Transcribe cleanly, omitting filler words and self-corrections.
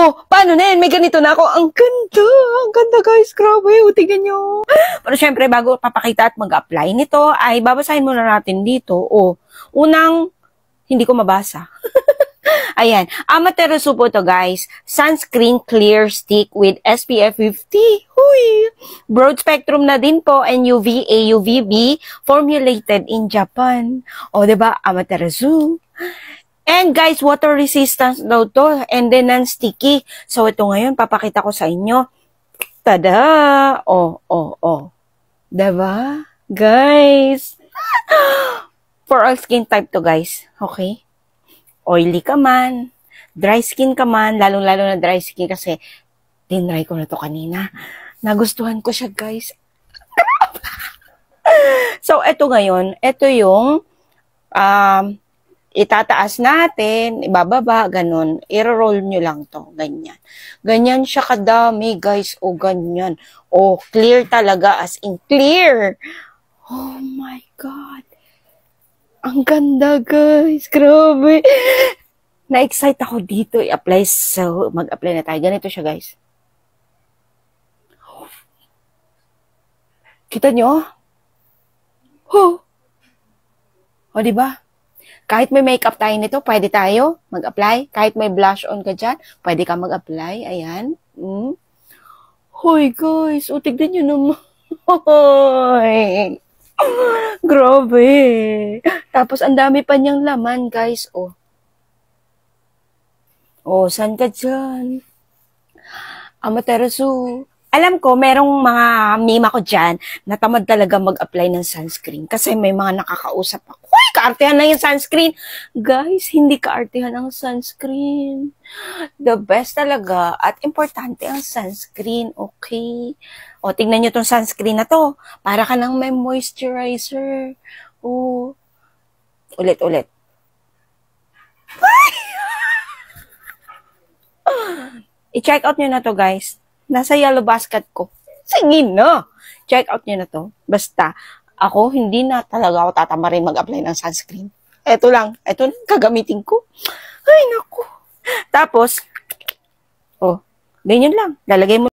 Oh, paano na yan? May ganito na ako. Ang ganda. Ang ganda, guys. Grabe. O, tingnan nyo. Pero syempre, bago papakita at mag-apply nito, ay babasahin muna natin dito. O, unang, hindi ko mabasa. Ayan. Amaterasu po to, guys. Sunscreen Clear Stick with SPF 50. Huy! Broad spectrum na din po and UVA, UVB formulated in Japan. O, diba? Amaterasu. And guys, water resistance daw to and then non-sticky. So, ito ngayon, papakita ko sa inyo. Tada! Oh. Diba? Guys! For all skin type to, guys. Okay? Oily ka man, dry skin ka man, lalong-lalo na dry skin kasi tinry ko na to kanina. Nagustuhan ko siya, guys. So, ito ngayon, ito yung itataas natin, ibababa, ganun. I-roll nyo lang to, ganyan. Ganyan siya kadami, guys. O, ganyan. O, clear talaga, as in clear. Oh my God. Ang ganda, guys. Grabe. Na-excite ako dito i-apply. So, mag-apply na tayo. Ganito siya, guys. Kita nyo? Oh. O, diba? Kahit may makeup tayo nito, pwede tayo mag-apply. Kahit may blush on ka dyan, pwede ka mag-apply. Ayan. Hoy, guys. O, tignan nyo naman. Hoy. Grabe. Tapos, ang dami pa niyang laman, guys. Oh. Oh, saan ka dyan? Amaterasu. Alam ko, merong mga mima ko dyan na tamad talaga mag-apply ng sunscreen kasi may mga nakakausap ako. Uy, kaartehan na yung sunscreen. Guys, hindi kaartehan ang sunscreen. The best talaga at importante ang sunscreen, okay? O, tingnan nyo tong sunscreen na to. Para ka nang may moisturizer. O, ulit. I-check out nyo na to, guys. Nasa yellow basket ko. Sige na. Check out nyo na to. Basta, ako, hindi na talaga ako tatamarin mag-apply ng sunscreen. Eto lang. Eto lang, kagamitin ko. Ay, naku. Tapos, oh, ganyan lang. Lalagay mo